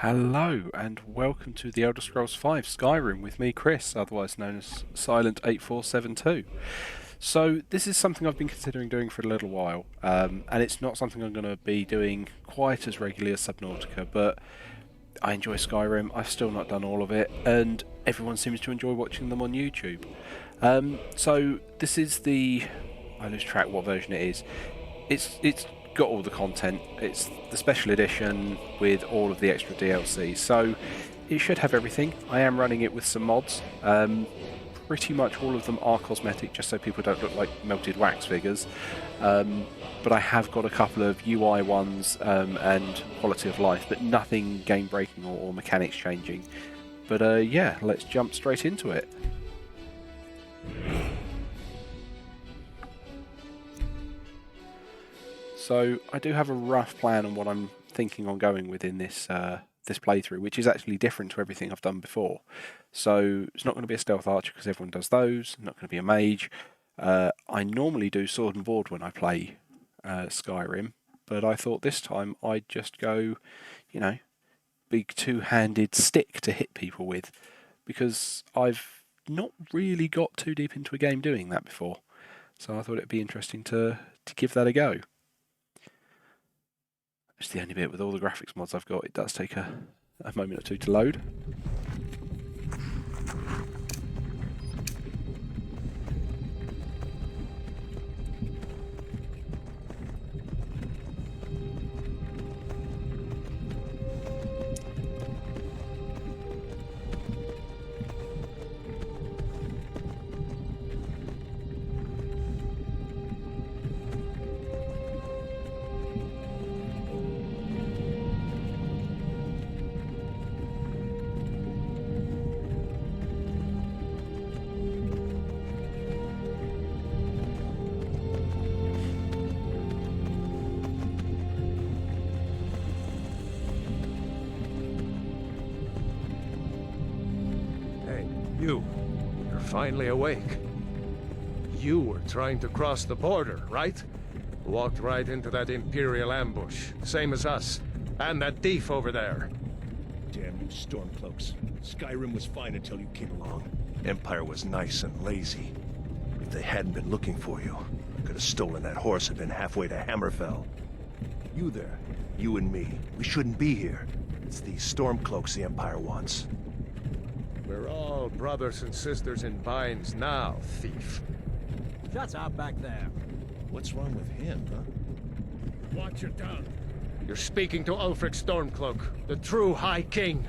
Hello and welcome to the Elder Scrolls V Skyrim with me, Chris, otherwise known as Silent8472. So this is something I've been considering doing for a little while, and it's not something I'm going to be doing quite as regularly as Subnautica, but I enjoy Skyrim. I've still not done all of it, and everyone seems to enjoy watching them on YouTube. So this is I lose track what version it is. It's got all the content. It's the special edition with all of the extra DLC, so it should have everything. I am running it with some mods. Pretty much all of them are cosmetic, just so people don't look like melted wax figures. But I have got a couple of UI ones and quality of life, but nothing game breaking or mechanics changing. But yeah, let's jump straight into it. So I do have a rough plan on what I'm thinking on going within this this playthrough, which is actually different to everything I've done before. So it's not going to be a stealth archer because everyone does those. Not going to be a mage. I normally do sword and board when I play Skyrim, but I thought this time I'd just go, big two-handed stick to hit people with, because I've not really got too deep into a game doing that before. So I thought it'd be interesting to give that a go. It's the only bit with all the graphics mods I've got. It does take a moment or two to load. You're finally awake. You were trying to cross the border, right? Walked right into that Imperial ambush, same as us. And that thief over there. Damn you Stormcloaks. Skyrim was fine until you came along. Empire was nice and lazy. If they hadn't been looking for you, I could have stolen that horse and been halfway to Hammerfell. You there, you and me, we shouldn't be here. It's these Stormcloaks the Empire wants. We're all brothers and sisters in binds now, thief. Shut up back there. What's wrong with him, huh? Watch your tongue. You're speaking to Ulfric Stormcloak, the true High King.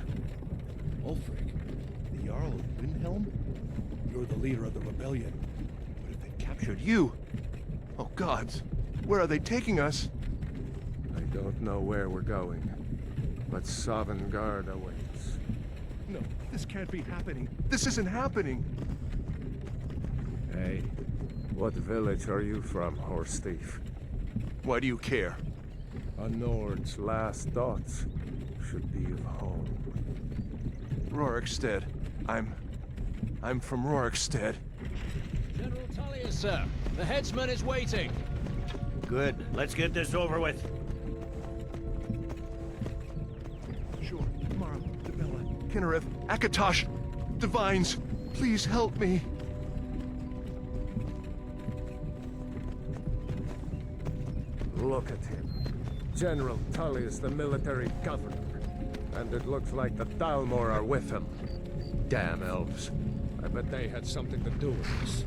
Ulfric? The Jarl of Windhelm? You're the leader of the rebellion. But if they captured you... Oh gods, where are they taking us? I don't know where we're going, but Sovngarde awaits. No, this can't be happening. This isn't happening. Hey, what village are you from, horse thief? Why do you care? A Nord's last thoughts should be of home. Rorikstead. I'm from Rorikstead. General Tullius, sir. The headsman is waiting. Good. Let's get this over with. Sure, Mara, Debella, Kinnereth, Akatosh, Divines, please help me. Look at him. General Tullius, the military governor. And it looks like the Dalmor are with him. Damn elves. I bet they had something to do with this.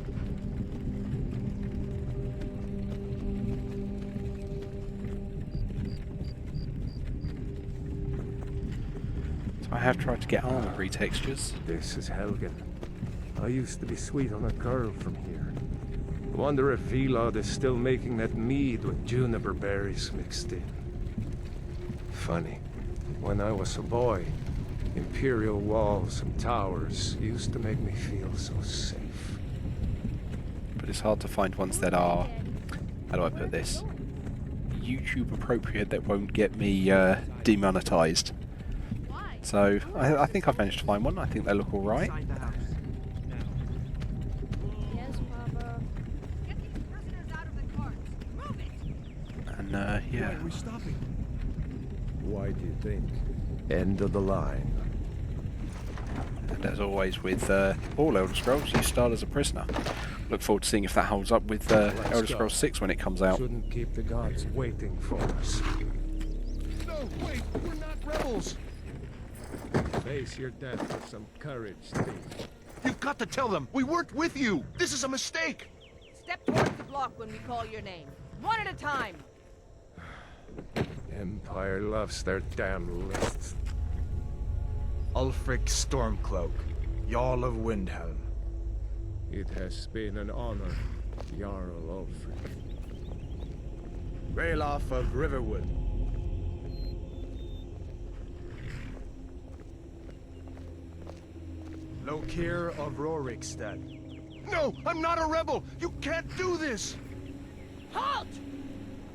So I have tried to get armor retextures. This is Helgen. I used to be sweet on a girl from here. Wonder if Vilod is still making that mead with juniper berries mixed in. Funny. When I was a boy, Imperial walls and towers used to make me feel so safe. But it's hard to find ones that are, how do I put this, YouTube appropriate, that won't get me demonetized. So I think I've managed to find one. I think they look alright. And yeah. Why are we stopping? Why do you think? End of the line. And as always with all Elder Scrolls, you start as a prisoner. Look forward to seeing if that holds up with Elder Scrolls 6 when it comes out. Shouldn't keep the gods waiting for us. No, wait, we're not rebels. Face your death with some courage, Steve. You've got to tell them we weren't with you. This is a mistake. Step towards the block when we call your name. One at a time. Empire loves their damn lists. Ulfric Stormcloak, Jarl of Windhelm. It has been an honor, Jarl Ulfric. Ralof of Riverwood. Lokir of Rorikstead. No, I'm not a rebel. You can't do this. Halt!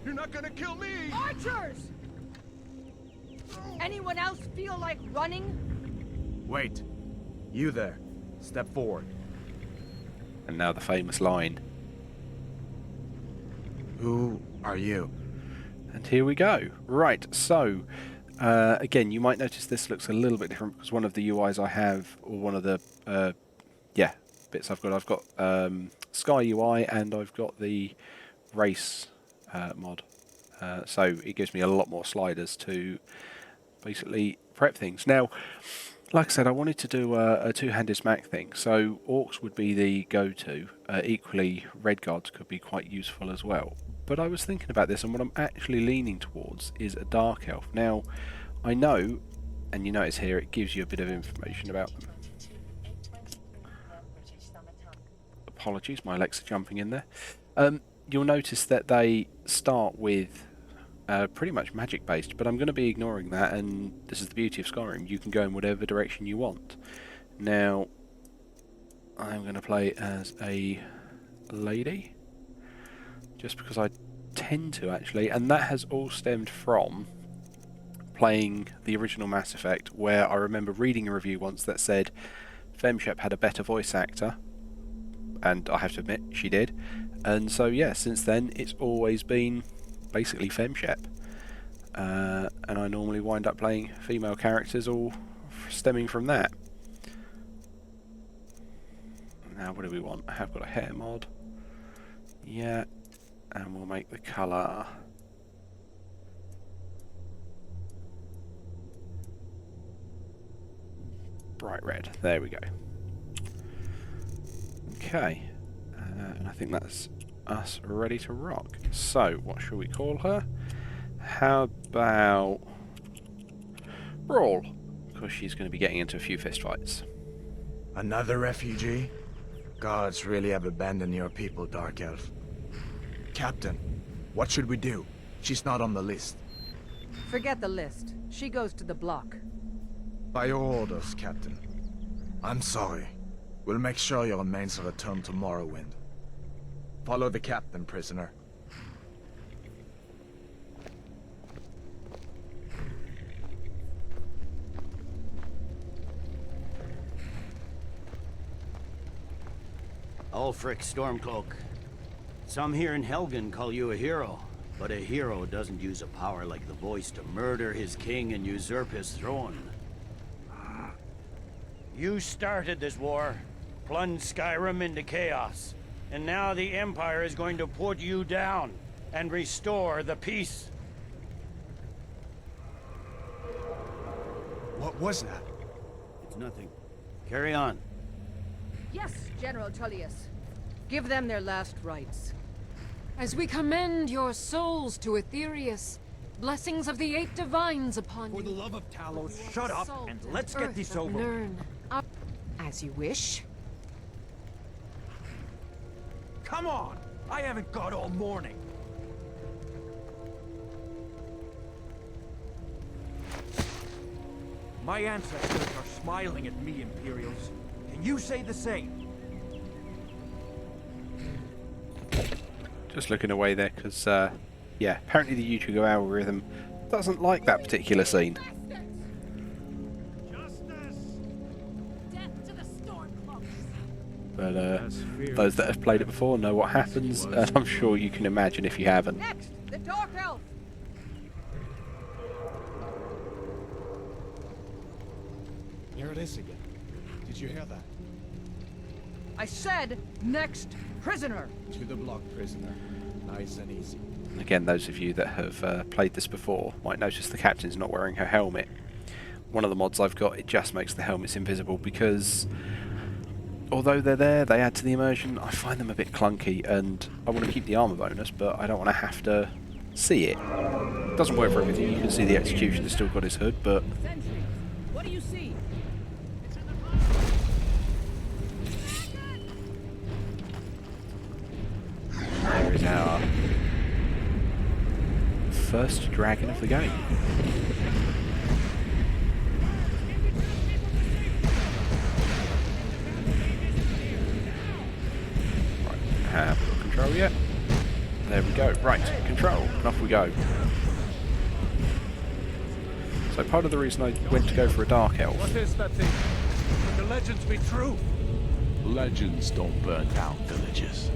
You're not gonna kill me. Archers! Anyone else feel like running? Wait. You there. Step forward. And now the famous line. Who are you? And here we go. Right, so again, you might notice this looks a little bit different because one of the UIs I have, or one of the bits I've got Sky UI and I've got the race mod. So it gives me a lot more sliders to basically prep things. Now, like I said, I wanted to do a two-handed smack thing, so orcs would be the go-to. Equally, red guards could be quite useful as well. But I was thinking about this, and what I'm actually leaning towards is a dark elf. Now, I know, and you notice here, it gives you a bit of information about them. Apologies, my Alexa jumping in there. You'll notice that they start with pretty much magic based, but I'm going to be ignoring that, and this is the beauty of Skyrim. You can go in whatever direction you want. Now, I'm going to play as a lady, just because I tend to actually, and that has all stemmed from playing the original Mass Effect, where I remember reading a review once that said Femshep had a better voice actor, and I have to admit she did, and so yeah, since then it's always been basically Femshep, and I normally wind up playing female characters all stemming from that. Now what do we want? I have got a hair mod, yeah, and we'll make the colour bright red. There we go. Okay, and I think that's us ready to rock. So, what shall we call her? How about Brawl? Because she's going to be getting into a few fistfights. Another refugee? Gods really have abandoned your people, Dark Elf. Captain, what should we do? She's not on the list. Forget the list. She goes to the block. By your orders, Captain. I'm sorry. We'll make sure your remains are returned to Morrowind. Follow the captain, prisoner. Ulfric Stormcloak. Some here in Helgen call you a hero, but a hero doesn't use a power like the voice to murder his king and usurp his throne. You started this war, plunged Skyrim into chaos, and now the Empire is going to put you down and restore the peace. What was that? It's nothing. Carry on. Yes, General Tullius. Give them their last rites. As we commend your souls to Aetherius, blessings of the 8 divines upon you. For the love of Talos, shut up Salt and let's get earth this of over with. Nirn. As you wish. Come on! I haven't got all morning. My ancestors are smiling at me, Imperials. Can you say the same? Just looking away there because, yeah, apparently the YouTube algorithm doesn't like that particular scene. Death to the Stormcloaks. But those that have played it before know what happens, and I'm sure you can imagine if you haven't. Next, the Dark Elf. There it is again. Did you hear that? I said next prisoner. To the block, prisoner. Nice and easy. Again, those of you that have played this before might notice the captain's not wearing her helmet. One of the mods I've got, it just makes the helmets invisible because although they're there, they add to the immersion. I find them a bit clunky, and I want to keep the armor bonus, but I don't want to have to see it. It doesn't work for everything. You can see the executioner's still got his hood, but Sentry, what do you see? there is our first dragon of the game. Right, have we got control yet? There we go. Right, control, and off we go. So part of the reason I went to go for a Dark Elf. What is that thing? Could the legends be true? Legends don't burn down villages.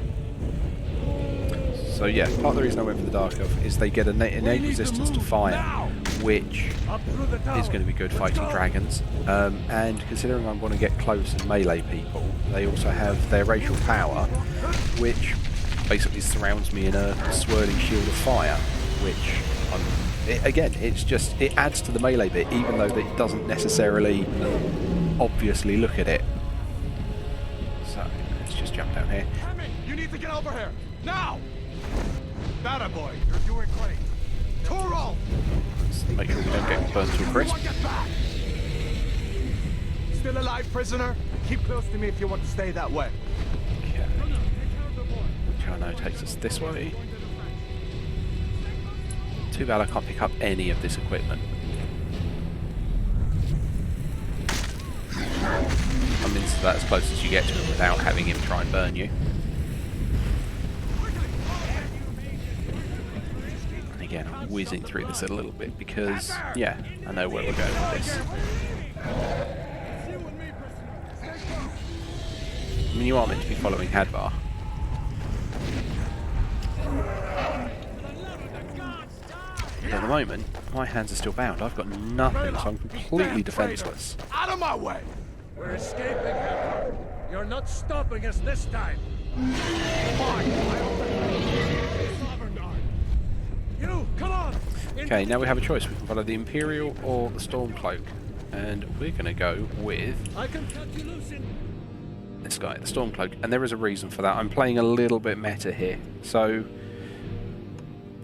So yeah, part of the reason I went for the Dark Elf is they get a innate resistance to fire, which is going to be good fighting dragons. And considering I'm going to get close and melee people, they also have their racial power, which basically surrounds me in a swirling shield of fire, which again, it adds to the melee bit, even though it doesn't necessarily obviously look at it. So let's just jump down here. You need to get over here! Now! That boy, you're doing great. Toro! Let's make sure we don't get burned to a crisp. Get back! Still alive, prisoner? Keep close to me if you want to stay that way. Okay. Which I know takes us this way. Too bad I can't pick up any of this equipment. I'm into that as close as you get to him without having him try and burn you. And again, I'm whizzing through this a little bit because, yeah, I know where we're going with this. I mean, you are meant to be following Hadvar. But at the moment, my hands are still bound. I've got nothing, so I'm completely defenseless. Out of my way! We're escaping, Hammer. You're not stopping us this time. You, come on! Okay, now we have a choice. We can follow the Imperial or the Stormcloak. And we're going to go with I can cut you loose in... this guy, the Stormcloak. And there is a reason for that. I'm playing a little bit meta here. So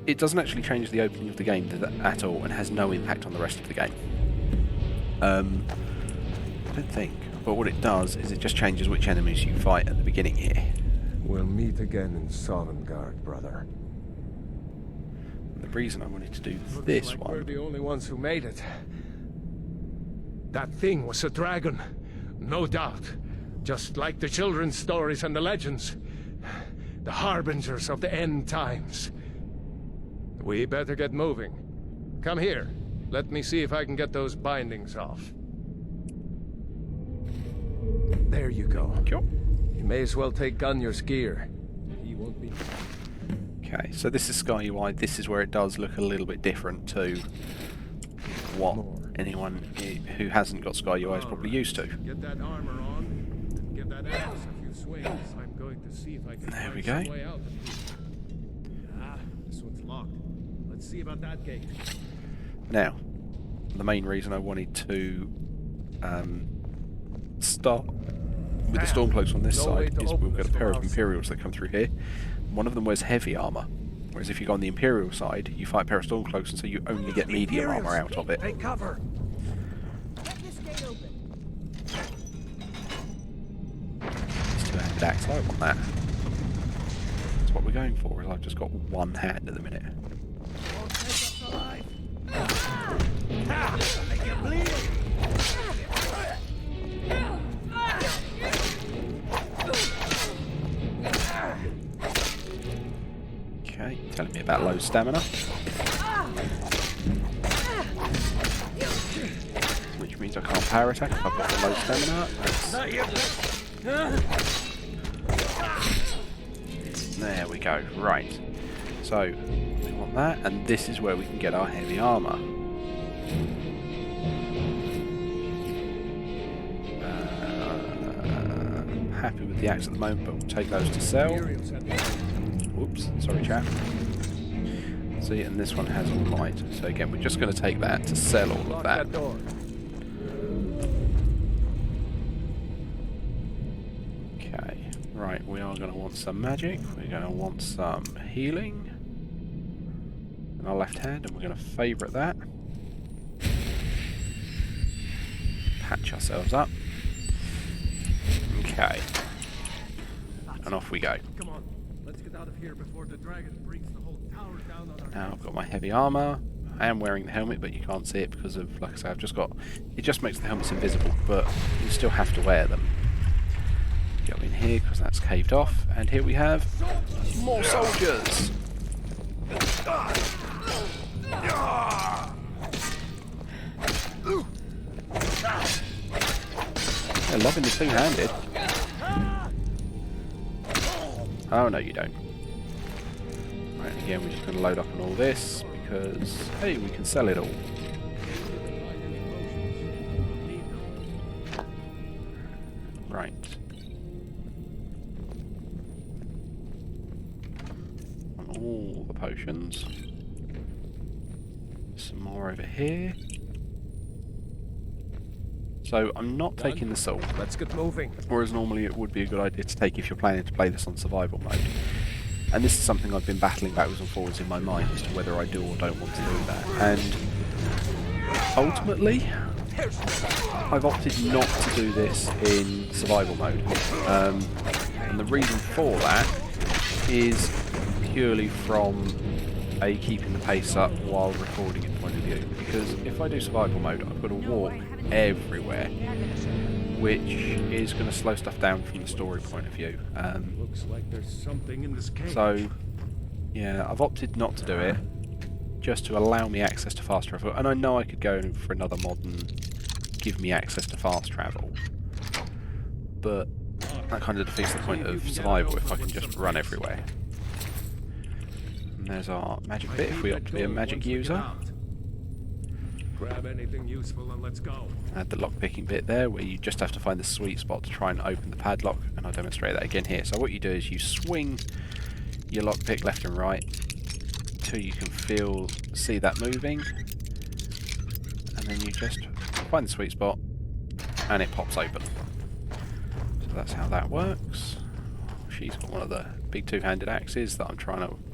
it doesn't actually change the opening of the game at all and has no impact on the rest of the game. I don't think. But what it does is it just changes which enemies you fight at the beginning here. We'll meet again in Sovngarde, brother. And the reason I wanted to do this Like one... we're the only ones who made it. That thing was a dragon, no doubt. Just like the children's stories and the legends. The harbingers of the end times. We better get moving. Come here. Let me see if I can get those bindings off. There you go. Cool. You may as well take Gunjar's gear. He won't be... Okay, so this is Sky UI. This is where it does look a little bit different to what anyone who hasn't got Sky UI is probably used to. Get that armor on. Give that axe a few swings. I'm going to see if I can There we find go. some way out. Ah, this one's locked. Let's see about that gate. Now, the main reason I wanted to start with the Stormcloaks on this side is we've got a pair of Imperials that come through here. One of them wears heavy armor, whereas if you go on the Imperial side, you fight a pair of Stormcloaks, and so you only get medium armor out of it. Take cover! Get this gate open. It's two-handed axe, I want that. That's what we're going for, is I've just got one hand at the minute. Won't take us alive. Make you bleed! Okay, telling me about low stamina. Which means I can't power attack if I've got the low stamina. There we go, right. So, we want that, and this is where we can get our heavy armour. happy with the axe at the moment, but we'll take those to sell. Oops, sorry chap. See, and this one has all light. So again, we're just going to take that to sell all of that. Okay, right, we are going to want some magic. We're going to want some healing in our left hand, and we're going to favourite that. Patch ourselves up. Okay. And off we go. Come on, let's get out of here before the dragon brings the whole tower down on our Now I've got my heavy armour. I am wearing the helmet, but you can't see it because of, like I say, I've just got... It just makes the helmets invisible, but you still have to wear them. Go in here because that's caved off, and here we have more soldiers! They're loving the two-handed. Oh no, you don't. Right, again, we're just going to load up on all this because, hey, we can sell it all. Right. On all the potions. Some more over here. So I'm not taking the soul. Let's get moving. Whereas normally it would be a good idea to take if you're planning to play this on survival mode. And this is something I've been battling backwards and forwards in my mind as to whether I do or don't want to do that. And ultimately, I've opted not to do this in survival mode. And the reason for that is purely from a keeping the pace up while recording it point of view. Because if I do survival mode, I've got to walk everywhere, which is going to slow stuff down from the story point of view. Looks like there's something in this cave. So, yeah, I've opted not to do it, just to allow me access to fast travel. And I know I could go for another mod and give me access to fast travel, but that kind of defeats the point of survival if I can just run everywhere. And there's our magic bit if we opt to be a magic user. Grab anything useful and let's go. Add the lockpicking bit there, where you just have to find the sweet spot to try and open the padlock, and I'll demonstrate that again here. So what you do is you swing your lockpick left and right until you can see that moving, and then you just find the sweet spot, and it pops open. So that's how that works. She's got one of the big two-handed axes that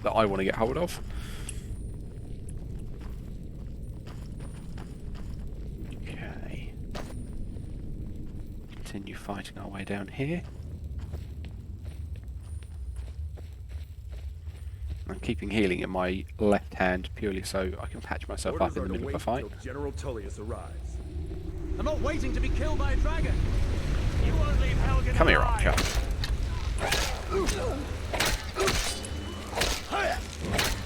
I want to get hold of. Continue fighting our way down here. I'm keeping healing in my left hand purely so I can patch myself up in the middle of a fight. General Tullius arrives. I'm not waiting to be killed by a dragon. You won't leave Helgen Come here, alive. Archer.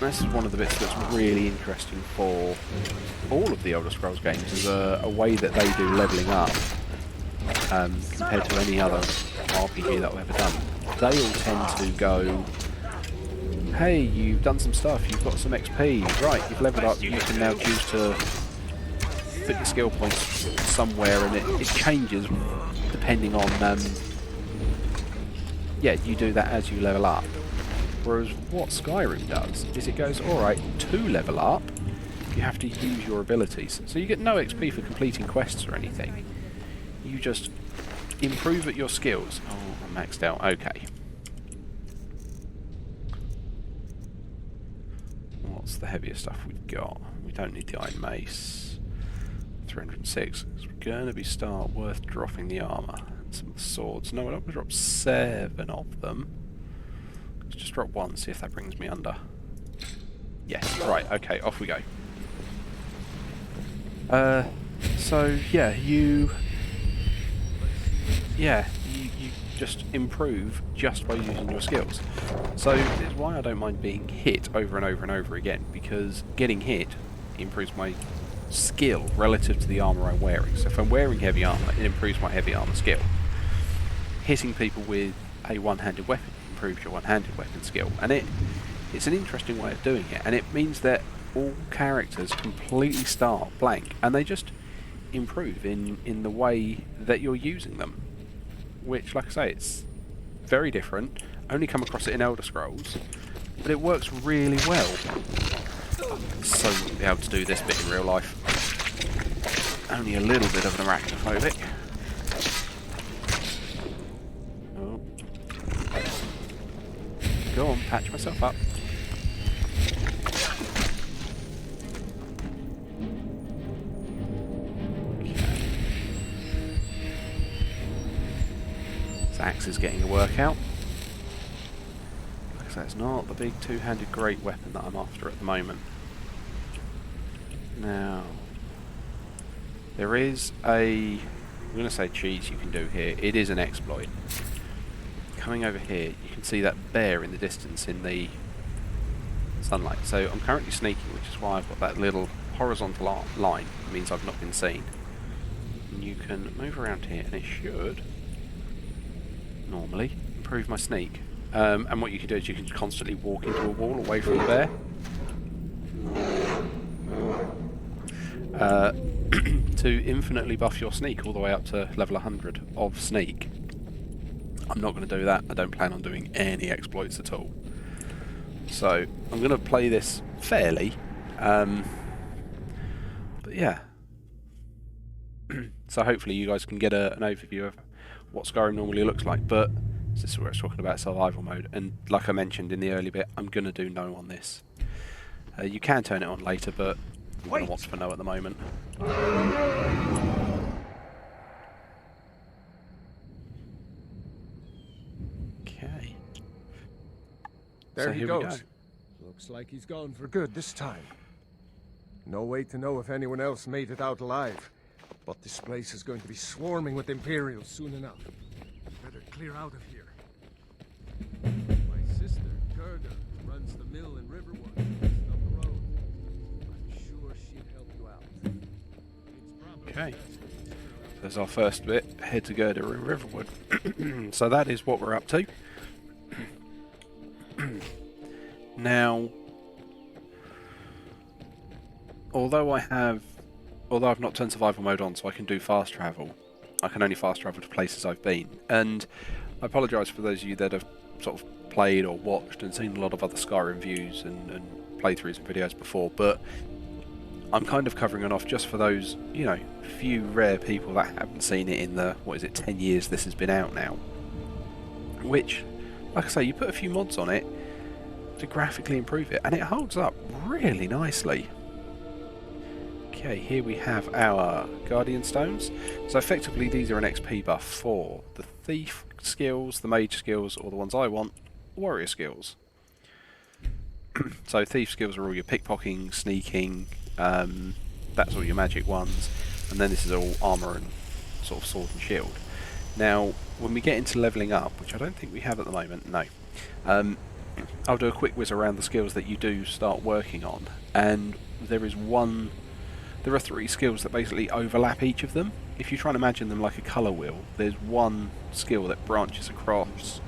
This is one of the bits that's really interesting for all of the Elder Scrolls games, is a way that they do levelling up. Compared to any other RPG that I've ever done. They all tend to go, hey, you've done some stuff, you've got some XP, right, you've leveled up, you can now choose to put your skill points somewhere, and it changes depending on, yeah, you do that as you level up. Whereas what Skyrim does is it goes, alright, to level up, you have to use your abilities. So you get no XP for completing quests or anything. You just improve at your skills. Oh, I'm maxed out. Okay. What's the heaviest stuff we've got? We don't need the iron mace. 306. So we're going to be worth dropping the armour. And some of the swords. No, we're not going to drop 7 of them. Let's just drop 1, see if that brings me under. Yes. Right, okay, off we go. So, yeah, you just improve just by using your skills. So it's why I don't mind being hit over and over and over again, because getting hit improves my skill relative to the armour I'm wearing. So if I'm wearing heavy armour, it improves my heavy armour skill. Hitting people with a one-handed weapon improves your one-handed weapon skill. And it's an interesting way of doing it, and it means that all characters completely start blank, and they just improve in the way that you're using them. Which, like I say, very different. Only come across it in Elder Scrolls, but it works really well. So wouldn't be able to do this bit in real life. Only a little bit of an arachnophobic. Oh. Go on, patch myself up. This axe is getting a workout. Like I say, it's not the big two-handed great weapon that I'm after at the moment. Now, there is I'm going to say cheese you can do here. It is an exploit. Coming over here, you can see that bear in the distance in the sunlight. So I'm currently sneaking, which is why I've got that little horizontal line. It means I've not been seen. And you can move around here, and it should normally improve my sneak. And what you can do is you can constantly walk into a wall away from the bear. To infinitely buff your sneak all the way up to level 100 of sneak. I'm not going to do that. I don't plan on doing any exploits at all. So I'm going to play this fairly. But yeah. So hopefully you guys can get an overview of what Skyrim normally looks like. But this is where it's talking about survival mode. And like I mentioned in the early bit, I'm going to do no on this. You can turn it on later, but I'm going to watch for no at the moment. Okay. There So he here goes. we go. Looks like he's gone for good this time. No way to know if anyone else made it out alive. But this place is going to be swarming with Imperials soon enough. Better clear out of here. My sister, Gerda, runs the mill in Riverwood, just up the road. I'm sure she'd help you out. Okay. There's our first bit. Head to Gerda in Riverwood. So that is what we're up to. Now, although I've not turned survival mode on, so I can do fast travel. I can only fast travel to places I've been, and I apologise for those of you that have sort of played or watched and seen a lot of other Skyrim views and playthroughs and videos before, but I'm kind of covering it off just for those, you know, few rare people that haven't seen it in the, 10 years this has been out now. Which, like I say, you put a few mods on it to graphically improve it, and it holds up really nicely. Okay, here we have our Guardian Stones. So effectively these are an XP buff for the Thief skills, the Mage skills, or the ones I want, Warrior skills. So Thief skills are all your pickpocketing, sneaking, that's all your magic ones, and then this is all armour and sort of sword and shield. Now, when we get into levelling up, which I don't think we have at the moment, no. I'll do a quick whiz around the skills that you do start working on, and there are 3 skills that basically overlap each of them. If you try and imagine them like a colour wheel, there's one skill that branches across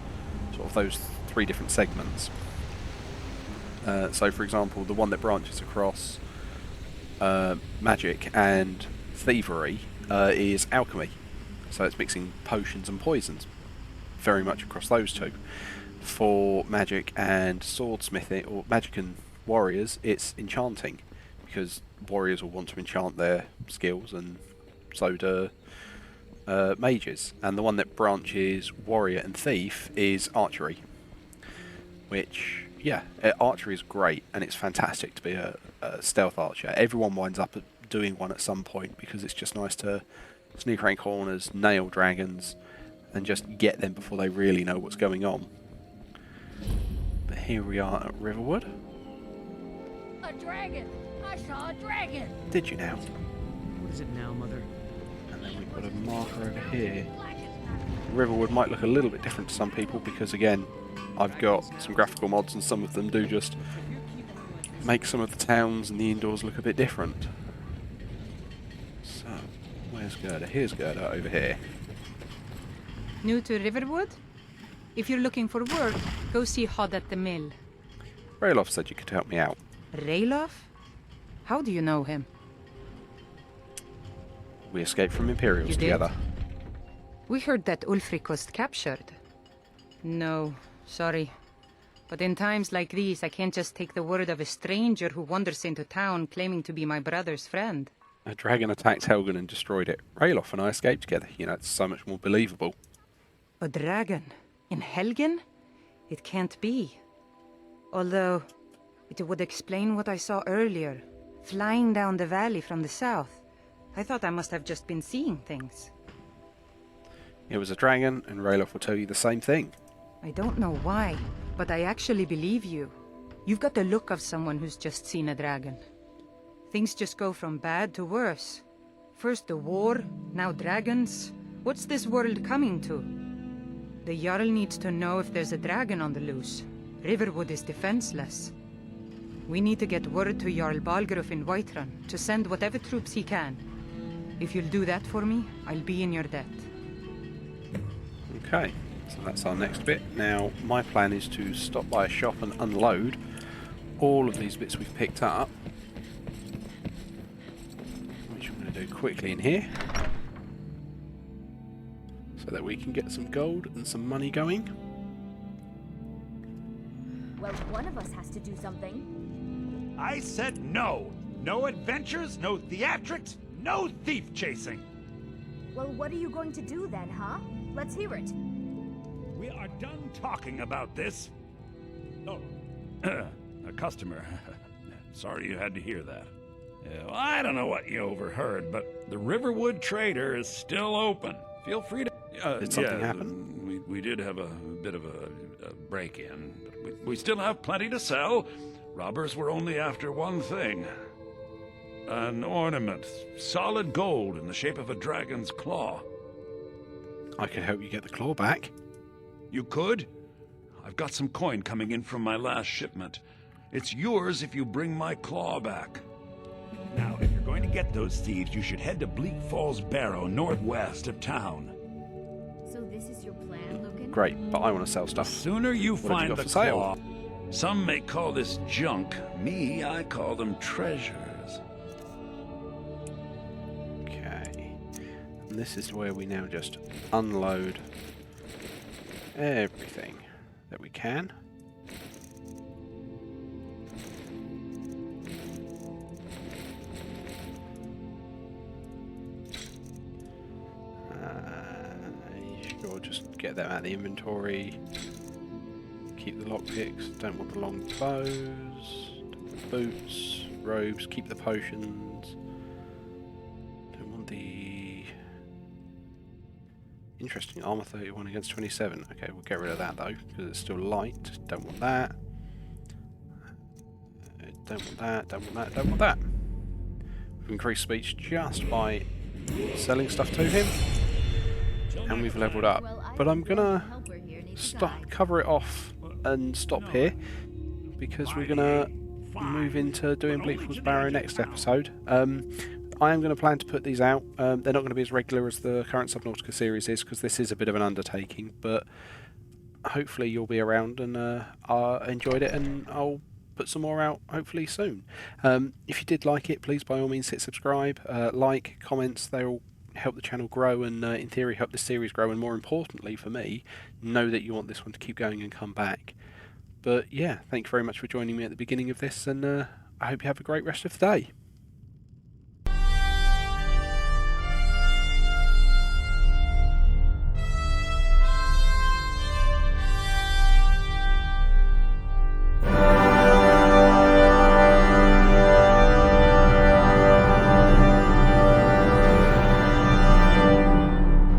sort of those 3 different segments. So for example, the one that branches across magic and thievery is alchemy. So it's mixing potions and poisons, very much across those 2. For magic and swordsmithing, or magic and warriors, it's enchanting, because warriors will want to enchant their skills, and so do mages. And the one that branches warrior and thief is archery, which, yeah, archery is great, and it's fantastic to be a stealth archer. Everyone winds up doing one at some point, because it's just nice to sneak around corners, nail dragons, and just get them before they really know what's going on. But here we are at Riverwood. A dragon! I saw a dragon! Did you now? What is it now, Mother? And then we've got a marker over here. Riverwood might look a little bit different to some people, because again, I've got some graphical mods, and some of them do just make some of the towns and the indoors look a bit different. So, where's Gerda? Here's Gerda over here. New to Riverwood? If you're looking for work, go see Hod at the mill. Rayloff said you could help me out. Rayloff? How do you know him? We escaped from Imperials You did? together. We heard that Ulfric was captured. No, sorry. But in times like these, I can't just take the word of a stranger who wanders into town claiming to be my brother's friend. A dragon attacked Helgen and destroyed it. Ralof and I escaped together. You know, it's so much more believable. A dragon? In Helgen? It can't be. Although, it would explain what I saw earlier. Flying down the valley from the south. I thought I must have just been seeing things. It was a dragon, and Ralof will tell you the same thing. I don't know why, but I actually believe you. You've got the look of someone who's just seen a dragon. Things just go from bad to worse. First the war, now dragons. What's this world coming to? The Jarl needs to know if there's a dragon on the loose. Riverwood is defenseless. We need to get word to Jarl Balgruuf in Whiterun to send whatever troops he can. If you'll do that for me, I'll be in your debt. Okay, so that's our next bit. Now, my plan is to stop by a shop and unload all of these bits we've picked up, which I'm going to do quickly in here, so that we can get some gold and some money going. Well, one of us has to do something. I said no. No adventures, no theatrics, no thief chasing. Well, what are you going to do then, huh? Let's hear it. We are done talking about this. Oh, a customer. Sorry you had to hear that. Well, I don't know what you overheard, but the Riverwood Trader is still open. Feel free to... Did something happen? We did have a bit of a break-in, but we still have plenty to sell. Robbers were only after one thing. An ornament, solid gold in the shape of a dragon's claw. I could help you get the claw back. You could? I've got some coin coming in from my last shipment. It's yours if you bring my claw back. Now, if you're going to get those thieves, you should head to Bleak Falls Barrow, northwest of town. So this is your plan, Lucan? Great, but I want to sell stuff. The sooner you What have find you got the for sale? claw. Some may call this junk. Me, I call them treasures. Okay, and this is where we now just unload everything that we can. Sure, just get them out of the inventory. Keep the lockpicks. Don't want the long bows. Boots, robes. Keep the potions. Don't want the interesting armor 31 against 27. Okay, we'll get rid of that though because it's still light. Don't want that. Don't want that. Don't want that. Don't want that. We've increased speech just by selling stuff to him. And we've leveled up, but I'm gonna cover it off and stop here because we're gonna move into doing Bleak Falls Barrow next episode. I am going to plan to put these out. They're not going to be as regular as the current Subnautica series is because this is a bit of an undertaking, but hopefully you'll be around and enjoyed it, and I'll put some more out hopefully soon. If you did like it, please by all means hit subscribe, like, comments. They all help the channel grow and in theory help the series grow, and more importantly for me, know that you want this one to keep going and come back. But yeah, thank you very much for joining me at the beginning of this, and I hope you have a great rest of the day.